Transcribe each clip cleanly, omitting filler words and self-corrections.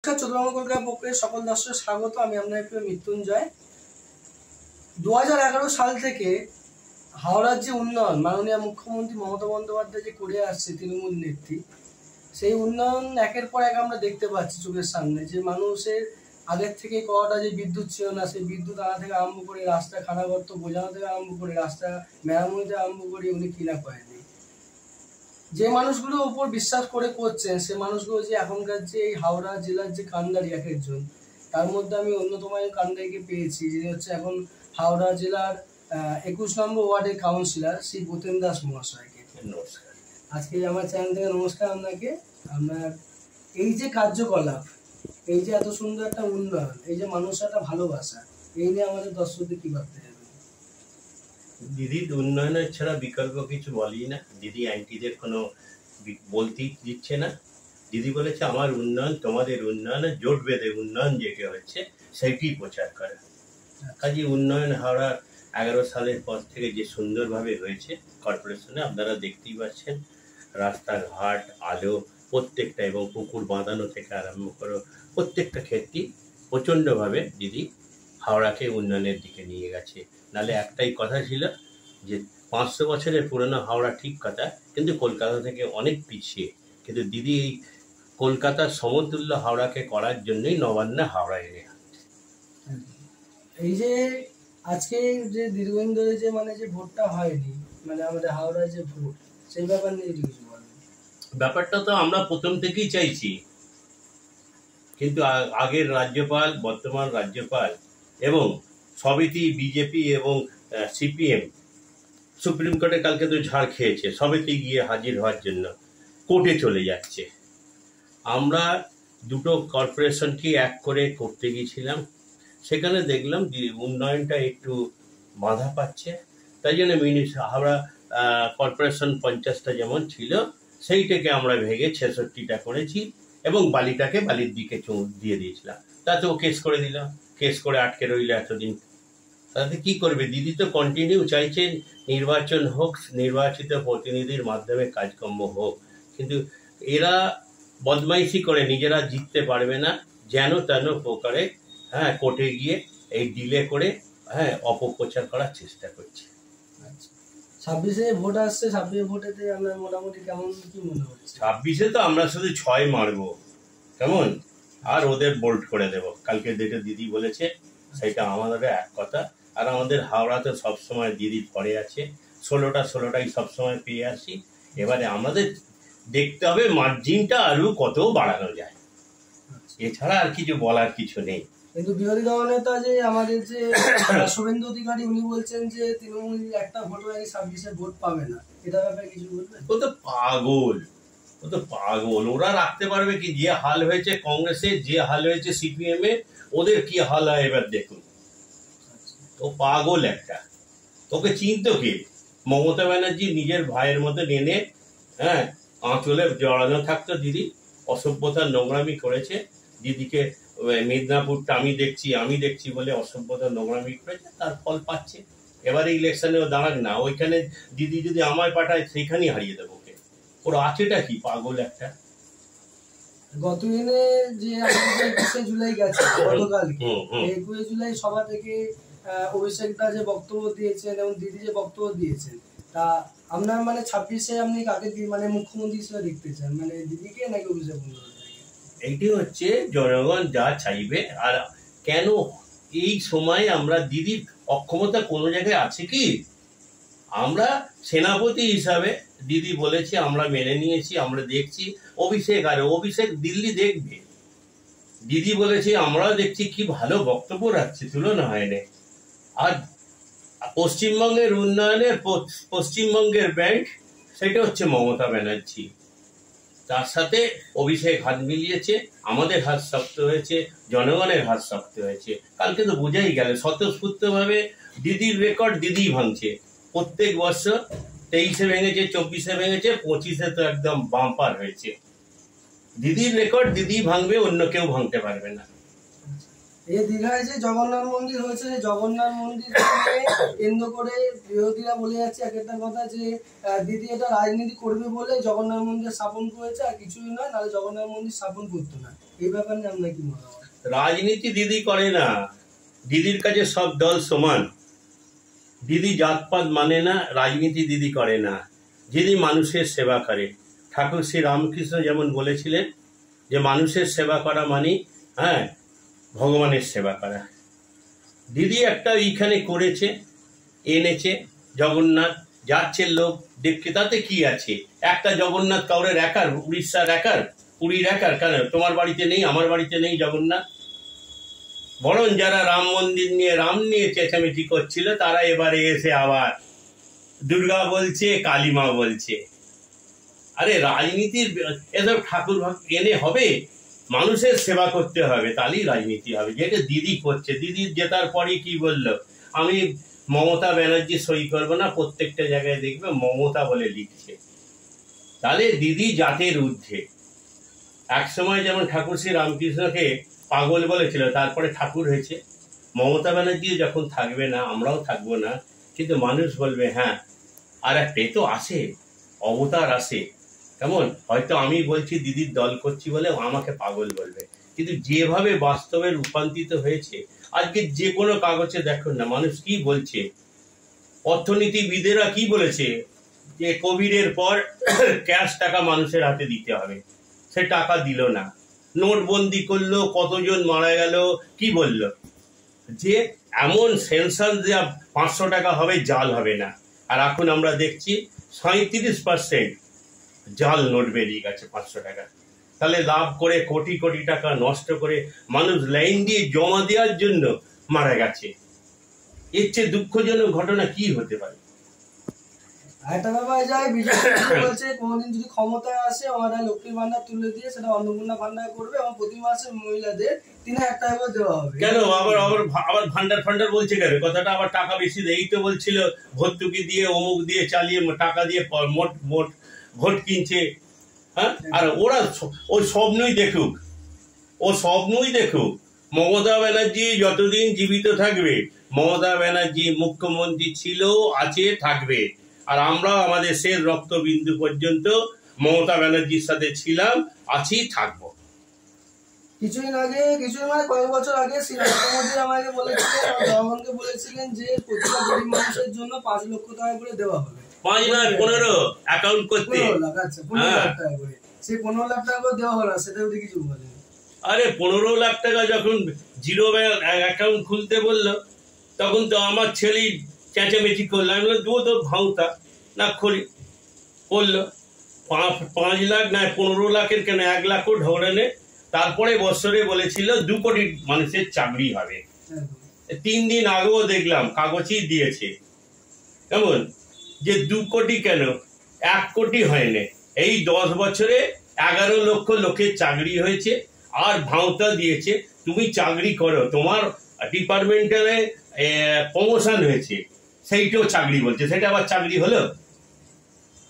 নমস্কার, চতুরঙ্গ কলকাতার পক্ষে সকল দর্শক স্বাগত। আমি আপনার প্রিয় মৃত্যুঞ্জয়। 2011 সাল থেকে হাওড়ার যে উন্নয়ন মাননীয় মুখ্যমন্ত্রী মমতা বন্দ্যোপাধ্যায় যে করে আসছে তৃণমূল নেত্রী, সেই উন্নয়ন একের পর এক আমরা দেখতে পাচ্ছি চোখের সামনে। যে মানুষের আগের থেকে কটা যে বিদ্যুৎ ছিল না, সেই বিদ্যুৎ আনা থেকে আরম্ভ করে রাস্তা খানাগর্ত বোঝানো থেকে আরম্ভ করে রাস্তা মেরামতি থেকে আরম্ভ করে উনি কিনা করেনি। যে মানুষগুলোর উপর বিশ্বাস করে করছেন, সে মানুষগুলো যে এখনকার যে এই হাওড়া জেলার যে কান্ডারি এক একজন, তার মধ্যে আমি অন্যতম কান্ডারিকে পেয়েছি, যিনি হচ্ছে এখন হাওড়া জেলার 21 নম্বর ওয়ার্ডের কাউন্সিলর শ্রী ভূপেন দাস মহাশয়কে। নমস্কার। আজকে আমার চ্যানেল থেকে নমস্কার আপনাকে। আপনার এই যে কার্যকলাপ, এই যে এত সুন্দর একটা উন্নয়ন, এই যে মানুষের একটা ভালোবাসা, এই নিয়ে আমাদের দর্শকদের কি ভাবতে হবে? দিদির উন্নয়নের ছাড়া বিকল্প কিছু বলি না। দিদি আইনটিদের কোনো বলতেই দিচ্ছে না। দিদি বলেছে আমার উন্নয়ন তোমাদের উন্নয়নে জোট বেঁধে উন্নয়ন যেটা হচ্ছে সেইটি প্রচার করে। কাজে উন্নয়ন হাওড়া 11 সালের পর থেকে যে সুন্দরভাবে হয়েছে কর্পোরেশনে, আপনারা দেখতেই পাচ্ছেন। রাস্তাঘাট, আলো প্রত্যেকটা, এবং পুকুর বাঁধানো থেকে আরম্ভ করে প্রত্যেকটা ক্ষেত্রেই প্রচণ্ডভাবে দিদি হাওড়াকে উন্নয়নের দিকে নিয়ে গেছে। নালে একটাই কথা ছিল যে 500 বছরের পুরনো হাওড়া ঠিক কথা, কিন্তু কলকাতা থেকে অনেক পিছিয়ে। কিন্তু দিদি এই কলকাতার সমতুল্য হাওড়াকে করার জন্যই নবান্নে হাওড়া এনে। এই যে আজকে যে দীর্ঘদিন ধরে যে যে ভোটটা হয়নি, আমাদের হাওড়ায় যে ভোট, সেই ব্যাপার নিয়ে কিছু বলবেন? ব্যাপারটা তো আমরা প্রথম থেকেই চাইছি, কিন্তু আগের রাজ্যপাল, বর্তমান রাজ্যপাল এবং সবেতেই বিজেপি এবং সিপিএম সুপ্রিম কোর্টে কালকে তো ঝাড় খেয়েছে, সবেতেই গিয়ে হাজির হওয়ার জন্য কোর্টে চলে যাচ্ছে। আমরা দুটো কর্পোরেশনকে এক করে করতে গিয়েছিলাম, সেখানে দেখলাম যে উন্নয়নটা একটু বাধা পাচ্ছে। তাই জন্য হাওড়া কর্পোরেশন 50টা যেমন ছিল, সেইটাকে আমরা ভেঙে 66টা করেছি এবং বালিটাকে বালির দিকে দিয়ে দিয়েছিলাম। তাতেও কেস করে দিলাম, কেস করে আটকে রইল এতদিন। তাতে কি করবে? দিদি তো কন্টিনিউ চাইছেন নির্বাচন হোক, নির্বাচিত প্রতিনিধির মাধ্যমে কাজকর্ম হোক, কিন্তু এরা বদমাইশি করে নিজেরা জিততে পারবে না, যেন তেন প্রকারে কোর্টে গিয়ে এই ডিলে করে অপপ্রচার করার চেষ্টা করছে। 26-এ ভোট আসছে, 26 ভোটেতে আমরা মোটামুটি কেমন কি মনে হচ্ছে? 26-এ তো আমরা শুধু 6 মারবো, কেমন, আর ওদের বোল্ড করে দেব। কালকে যেটা দিদি বলেছে সেটা আমাদের এক কথা। আর আমাদের হাওড়া তো সবসময় দিদির পরে আছে, 16টাই সবসময় পেয়ে আসি। এবারে আমাদের দেখতে হবে মার্জিনটা আরো কত বাড়ানো যায়, এছাড়া আর কিছু বলার কিছু নেই। কিন্তু বিরোধী দলনেতা যে আমাদের যে শুভেন্দু অধিকারী, উনি বলছেন যে তৃণমূল একটা ভোট আগে 26-এ ভোট পাবে না, এটা ব্যাপারে কিছু বলবেন? ও তো পাগল, ওরা রাখতে পারবে কি? যে হাল হয়েছে কংগ্রেসে, যে হাল হয়েছে সিপিএম এ, ওদের কি হাল হয় এবার দেখুন। তো পাগল একটা, তোকে চিনতো কে? মমতা ব্যানার্জি নিজের ভাইয়ের মতো এনে আঁচলে জড়ানো থাকতো। দিদি অসভ্যতার নোংরামি করেছে, দিদিকে মেদিনীপুরটা আমি দেখছি বলে অসভ্যতার নোংরামি করেছে, তার ফল পাচ্ছে। এবারে ইলেকশনেও দাঁড়াক না, ওইখানে দিদি যদি আমায় পাঠায় সেইখানেই হারিয়ে দেবো। ওর আছেটা কি? পাগল একটা। গতদিনে যে 21শে জুলাই গেছে, গতকালকে 21 জুলাই সভা থেকে অভিষেকটা যে বক্তব্য দিয়েছেন এবং দিদি যে বক্তব্য দিয়েছেন, তা আপনার 26-এ আপনি কাকে মুখ্যমন্ত্রী হিসেবে দেখতে চান, দিদিকে নাকি অভিষেক বন্দ্যোপাধ্যায়কে? এইটি হচ্ছে জনগণ যা চাইবে। আর কেন এই সময় আমরা দিদির অক্ষমতা কোনো জায়গায় আছে কি? আমরা সেনাপতি হিসাবে দিদি বলেছি, আমরা মেনে নিয়েছি, আমরা দেখছি। অভিষেক দিল্লি দেখবে। দিদি বলেছে, আমরা দেখছি কি ভালো বক্তব্য রাখছে, তুলনা হয় না। আর পশ্চিমবঙ্গের উন্নয়নের পশ্চিমবঙ্গের ব্যাংক, সেটা হচ্ছে মমতা ব্যানার্জি। তার সাথে অভিষেক হাত মিলিয়েছে, আমাদের হাত শক্ত হয়েছে, জনগণের হাত শক্ত হয়েছে। কালকে তো বোঝাই গেল স্বতঃস্ফূর্তভাবে দিদির রেকর্ড দিদি ভাঙছে। প্রত্যেক বছর 23-এ ভেঙেছে, 24-এ ভেঙেছে, 25-এ তো একদম বাম্পার হয়েছে। দিদির রেকর্ড দিদি ভাঙবে, অন্য কেউ ভাঙতে পারবে না। এই দীঘায় যে জগন্নাথ মন্দির হয়েছে, জগন্নাথ মন্দির কেন্দ্র করে বিরোধীরা বলে যাচ্ছে একটা কথা, যে দিদি এটা রাজনীতি করবে বলে জগন্নাথ মন্দির স্থাপন করেছে, আর কিছুই নয়, নাহলে জগন্নাথ মন্দির স্থাপন করতো না। এই ব্যাপার নিয়ে আমরা কি মতামত? রাজনীতি দিদি করে না, দিদির কাছে সব দল সমান। দিদি জাতপাত মানে না, রাজনীতি দিদি করে না, দিদি মানুষের সেবা করে। ঠাকুর শ্রী রামকৃষ্ণ যেমন বলেছিলেন যে মানুষের সেবা করা মানে ভগবানের সেবা করা। দিদি একটা এইখানে করেছে, এনেছে জগন্নাথ, যাচ্ছে লোক দেখতে, তাতে কি আছে? একটা জগন্নাথ কাউরের একার, উড়িষ্যার একার, পুরীর একার? কেন তোমার বাড়িতে নেই, আমার বাড়িতে নেই জগন্নাথ? বরং যারা রাম মন্দির নিয়ে, রাম নিয়ে চেঁচামেচি করছিল, তারা এবারে এসে আবার দুর্গা বলছে, কালীমা বলছে। আরে রাজনীতির এসব ঠাকুর এনে হবে? মানুষের সেবা করতে হবে, তাহলেই রাজনীতি হবে, যেটা দিদি করছে। দিদি জেতার পরে কি বললো, আমি মমতা ব্যানার্জি সই করবো না, প্রত্যেকটা জায়গায় দেখবে মমতা বলে লিখছে। তাহলে দিদি জাতের ঊর্ধ্বে। এক সময় যেমন ঠাকুর শ্রী রামকৃষ্ণকে পাগল বলেছিল, তারপরে ঠাকুর হয়েছে। মমতা ব্যানার্জি যখন থাকবে না, আমরাও থাকবো না, কিন্তু মানুষ বলবে হ্যাঁ আর একটা তো আসে, অবতার আসে। কেমন? হয়তো আমি বলছি দিদির দল করছি বলে আমাকে পাগল বলবে, কিন্তু যেভাবে বাস্তবে রূপান্তরিত হয়েছে, আজকে যে কোনো কাগজে দেখুন না মানুষ কি বলছে। অর্থনীতিবিদেরা কি বলেছে যে কোভিডের পর ক্যাশ টাকা মানুষের হাতে দিতে হবে, সে টাকা দিল না, নোটবন্দি করলো, কতজন মারা গেল, কি বলল যে এমন সেন্সার দেওয়া 500 টাকা হবে, জাল হবে না। আর এখন আমরা দেখছি 37% জাল নোট বেরিয়ে গেছে 500 টাকা। তাহলে লাভ করে কোটি কোটি টাকা নষ্ট করে মানুষ লাইন দিয়ে জমা দেওয়ার জন্য মারা গেছে। এর চেয়ে দুঃখজনক ঘটনা কি হতে পারে? একটা ব্যাপার যায়, বিজেপি বলছে কোনোদিন যদি ক্ষমতায় আসে ওনারা লক্ষ্মীর ভান্ডার তুলে দিয়ে সেটা অন্নপূর্ণা ভান্ডার করবে এবং প্রতি মাসে মহিলাদের 3000 টাকা করে দেওয়া হবে। কেন আবার আবার ভান্ডার ফান্ডার বলছে কেন? কথাটা আবার টাকা বেশি দেয়, এই তো বলছিল ভর্তুকি দিয়ে, অমুক দিয়ে, চালিয়ে টাকা দিয়ে মোট ভোট কিনছে। হ্যাঁ, আর ওরা ওই স্বপ্নই দেখুক, ও স্বপ্নই দেখুক। মমতা ব্যানার্জি যতদিন জীবিত থাকবে, মমতা ব্যানার্জি মুখ্যমন্ত্রী ছিল, আছে, থাকবে। আর আমরা আমাদের শেষ রক্তবিন্দু পর্যন্ত মমতা ব্যানার্জির সাথে ছিলাম, আছি, থাকবো। কিছুদিন আগে, মানে কয়েক বছর আগে শ্রীরামকৃষ্ণ আমাকে বলেছিলেন, জগনকে বলেছিলেন যে প্রতিটা গরিব মানুষের জন্য 5 লক্ষ টাকা করে দেওয়া হবে। 5 নয় 15 অ্যাকাউন্ট করতে। 15 লাখ, আচ্ছা 15 লাখ টাকা করে। সেই 15 লাখ টাকা করে দেওয়া হলো, সেটা যদি কিছু বলেন। আরে 15 লাখ টাকা যখন জিরো অ্যাকাউন্ট খুলতে বললো, তখন তো আমার ছেলেই চেঁচামেচি করলো। আমি বললাম দেবো তো ভাঙতা না, খড়ি করলো 5 লাখ না 15 লাখের কেন, 1 লাখও ঢোরে নে। তারপরে বছরে বলেছিল 2 কোটি মানুষের চাকরি হবে। 3 দিন আগেও দেখলাম কাগজই দিয়েছে, কেমন যে 2 কোটি কেন, 1 কোটি হয়নি। এই 10 বছরে 11 লক্ষ লোকের চাকরি হয়েছে। আর ভাঁওতা দিয়েছে তুমি চাকরি করো, তোমার ডিপার্টমেন্টালে প্রমোশন হয়েছে, সেইটাও চাকরি বলছে, সেটা আবার চাকরি হলো?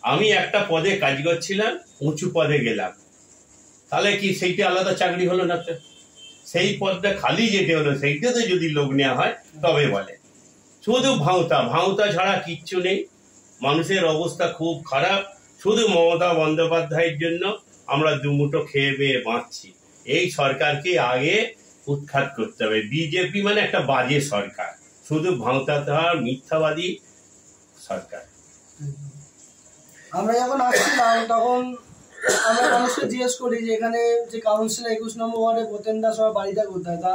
আমি একটা পদে কাজ করছিলাম, উঁচু পদে গেলাম, তাহলে কি সেইটা আলাদা চাকরি হলো না? তো সেই পদটা খালি যেতে হলো, সেইটাতে যদি লোক নেওয়া হয় তবে বলে। শুধু ভাঁওতা ছাড়া কিচ্ছু নেই। মানুষের অবস্থা খুব খারাপ। শুধু মমতা বন্দ্যোপাধ্যায়ের জন্য আমরা দুমুঠো খেয়ে বেয়ে বাঁচছি। এই সরকারকে আগে উৎখাত করতে হবে। বিজেপি মানে একটা বাজে সরকার, শুধু ভাঁওতাধার মিথ্যাবাদী সরকার। আমরা যখন আসছিলাম তখন আমরা মানুষকে জিজ্ঞেস করি যে এখানে যে কাউন্সিলর 21 নম্বর ওয়ার্ডে প্রতেন দাস আমার বাড়িটা কোথায়। তা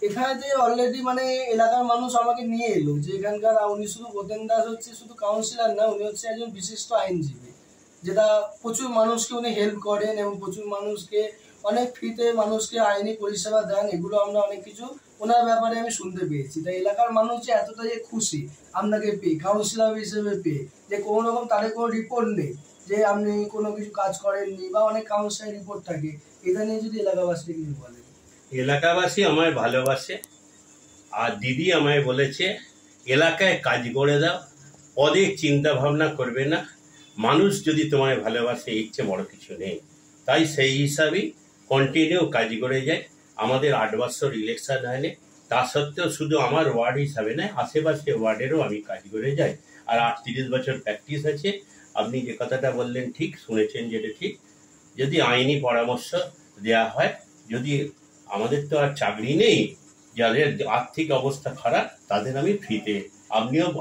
এখানে যে অলরেডি মানে এলাকার মানুষ আমাকে নিয়ে এলো যে এখানকার উনি শুধু প্রতেন দাস হচ্ছে শুধু কাউন্সিলর না, উনি হচ্ছে একজন বিশিষ্ট আইনজীবী, যেটা প্রচুর মানুষকে উনি হেল্প করেন এবং প্রচুর মানুষকে অনেক ফ্রিতে মানুষকে আইনি পরিষেবা দেন। এগুলো আমরা অনেক কিছু ওনার ব্যাপারে আমি শুনতে পেয়েছি। তাই এলাকার মানুষ যে এতটা যে খুশি আপনাকে পেয়ে, কাউন্সিলর হিসেবে পেয়ে, যে কোনো রকম তাদের কোনো রিপোর্ট নেই যে আপনি কোনো কিছু কাজ করেননি, বা অনেক কাউন্সিলর রিপোর্ট থাকে, এটা নিয়ে যদি এলাকাবাসী কিছু বলেন। এলাকাবাসী আমায় ভালোবাসে, আর দিদি আমায় বলেছে এলাকায় কাজ করে দাও, পদে চিন্তা ভাবনা করবে না, মানুষ যদি তোমায় ভালোবাসে এর চেয়ে বড় কিছু নেই। তাই সেই হিসাবেই কন্টিনিউ কাজ করে যায়। আমাদের 8 বছর ইলেকশন হয়নি, তা সত্ত্বেও শুধু আমার ওয়ার্ড হিসাবে নয়, আশেপাশে ওয়ার্ডেরও আমি কাজ করে যাই। আর 38 বছর প্র্যাকটিস আছে। আপনি যে কথাটা বললেন ঠিক শুনেছেন, যেটা ঠিক। যদি আইনি পরামর্শ দেওয়া হয় যদি আমাদের তো আর চাকরি নেই, যাদের আর্থিক অবস্থা খারাপ তাদের আমি ফ্রিতে,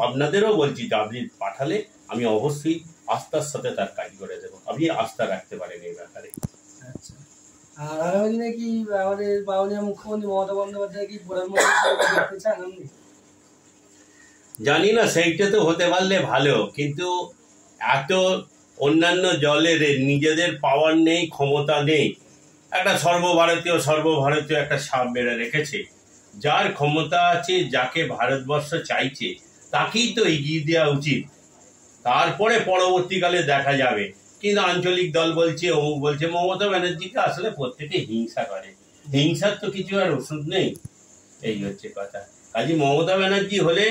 আপনাদেরও বলছি যে আপনি পাঠালে আমি অবশ্যই আস্থার সাথে তার কাজ করে দেবো, আপনি আস্থা রাখতে পারেন এই ব্যাপারে। আচ্ছা, আর আগামী দিনে কি আমাদের মাননীয় মুখ্যমন্ত্রী মমতা বন্দ্যোপাধ্যায় কি প্রধানমন্ত্রী দেখতে চান আপনি? জানি না, সেইটা তো হতে পারলে ভালো, কিন্তু এত অন্যান্য দলের নিজেদের পাওয়ার নেই, ক্ষমতা নেই, একটা সর্বভারতীয় একটা সাপ বেড়ে রেখেছে। যার ক্ষমতা আছে, যাকে ভারতবর্ষ চাইছে তাকেই তো এগিয়ে দেওয়া উচিত, তারপরে পরবর্তীকালে দেখা যাবে। কিন্তু আঞ্চলিক দল বলছে, অমুক বলছে, মমতা ব্যানার্জিকে আসলে প্রত্যেকে হিংসা করে, হিংসার তো কিছু আর ওষুধ নেই, এই হচ্ছে কথা। কাজে মমতা ব্যানার্জি হলে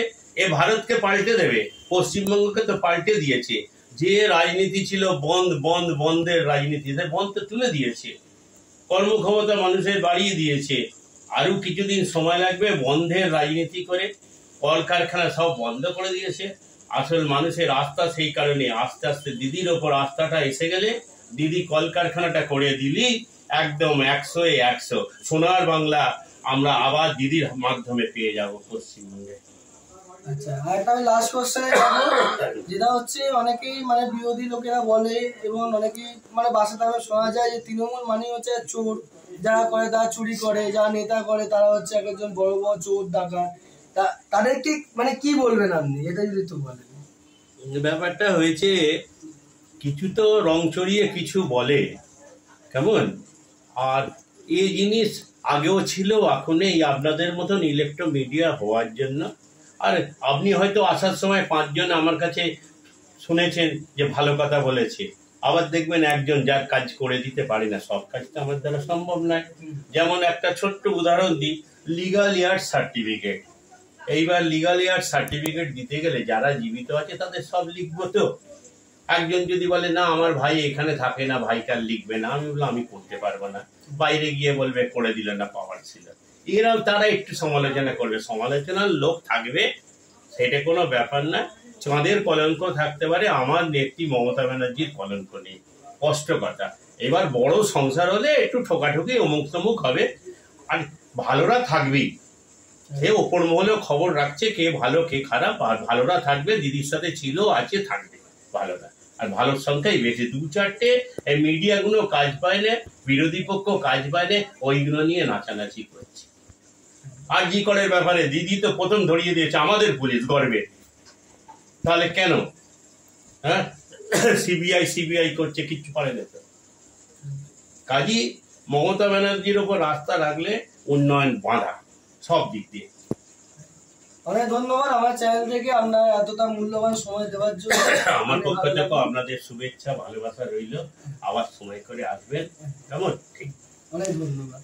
এ ভারতকে পাল্টে দেবে, পশ্চিমবঙ্গকে তো পাল্টে দিয়েছে। যে রাজনীতি ছিল বন্ধের রাজনীতি, বন্ধ তো তুলে দিয়েছে, কর্মক্ষমতা মানুষের বাড়িয়ে দিয়েছে। আরো কিছুদিন সময় লাগবে বন্ধের রাজনীতি করে, কলকারখানা সব বন্ধ করে দিয়েছে। আসল মানুষের আস্থা সেই কারণে আস্তে আস্তে দিদির ওপর আস্থাটা এসে গেলে, দিদি কলকারখানাটা করে দিলি একদম 100-100 সোনার বাংলা আমরা আবার দিদির মাধ্যমে পেয়ে যাব পশ্চিমবঙ্গে। আচ্ছা, আর একটা আমি লাস্ট কোশ্চেনে যাবো, যেটা হচ্ছে অনেকেই মানে বিরোধী লোকেরা বলে এবং অনেকেই মানে বাসা তারা শোনা যায় যে তৃণমূল মানে হচ্ছে চোর, যারা করে তারা চুরি করে, যারা নেতা করে তারা হচ্ছে একজন বড় বড় চোর ডাকাত। তাদেরকে মানে কি বলবেন আপনি, এটা যদি একটু বলেন। ব্যাপারটা হয়েছে, কিছু তো রং চড়িয়ে কিছু বলে, কেমন, আর এই জিনিস আগেও ছিল, এখন এই আপনাদের মতন ইলেকট্রো মিডিয়া হওয়ার জন্য। আর আপনি হয়তো আসার সময় 5 জন আমার কাছে শুনেছেন যে ভালো কথা বলেছে, আবার দেখবেন একজন যার কাজ করে দিতে পারে না, সব কাজ তো আমার দ্বারা সম্ভব নয়। যেমন একটা ছোট্ট উদাহরণ দিই, লিগাল ইয়ার সার্টিফিকেট। এইবার লিগাল ইয়ার সার্টিফিকেট দিতে গেলে যারা জীবিত আছে তাদের সব লিখবো তো। একজন যদি বলে না আমার ভাই এখানে থাকে না, ভাইটার লিখবে না, আমি বললাম আমি করতে পারবো না, বাইরে গিয়ে বলবে করে দিল না, পাওয়ার ছিল। এরাও তারা একটু সমালোচনা করবে, সমালোচনার লোক থাকবে, সেটা কোনো ব্যাপার না। চাঁদের কলঙ্ক থাকতে পারে, আমার নেত্রী মমতা ব্যানার্জির কলঙ্ক নেই, স্পষ্ট কথা। এবার বড় সংসার হলে একটু ঠোকাঠুকি অমুক তমুক হবে, আর ভালোরা থাকবেই, সে ওপর মহলেও খবর রাখছে কে ভালো কে খারাপ, আর ভালোরা থাকবে, দিদির সাথে ছিল আছে থাকবে ভালোরা, আর ভালোর সংখ্যাই বেশি। 2-4টে এই মিডিয়াগুলো কাজ পায় না, বিরোধী পক্ষ কাজ পায় না, ওইগুলো নিয়ে নাচানাচি করছে। আর জি করের ব্যাপারে দিদি তো প্রথম ধরিয়ে দিয়েছে আমাদের পুলিশ গর্বে, তাহলে কেন হ্যাঁ সিবিআই করছে, কিচ্ছু পারে না তো। কাজী মমতা ব্যানার্জির ওপর আস্থা রাখলে উন্নয়ন বাঁধা সব দিক দিয়ে। অনেক ধন্যবাদ আমার চ্যানেল থেকে আপনার এতটা মূল্যবান সময় দেওয়ার জন্য। আমার পক্ষ থেকে আপনাদের শুভেচ্ছা ভালোবাসা রইল, আবার সময় করে আসবেন, কেমন? ঠিক, অনেক ধন্যবাদ।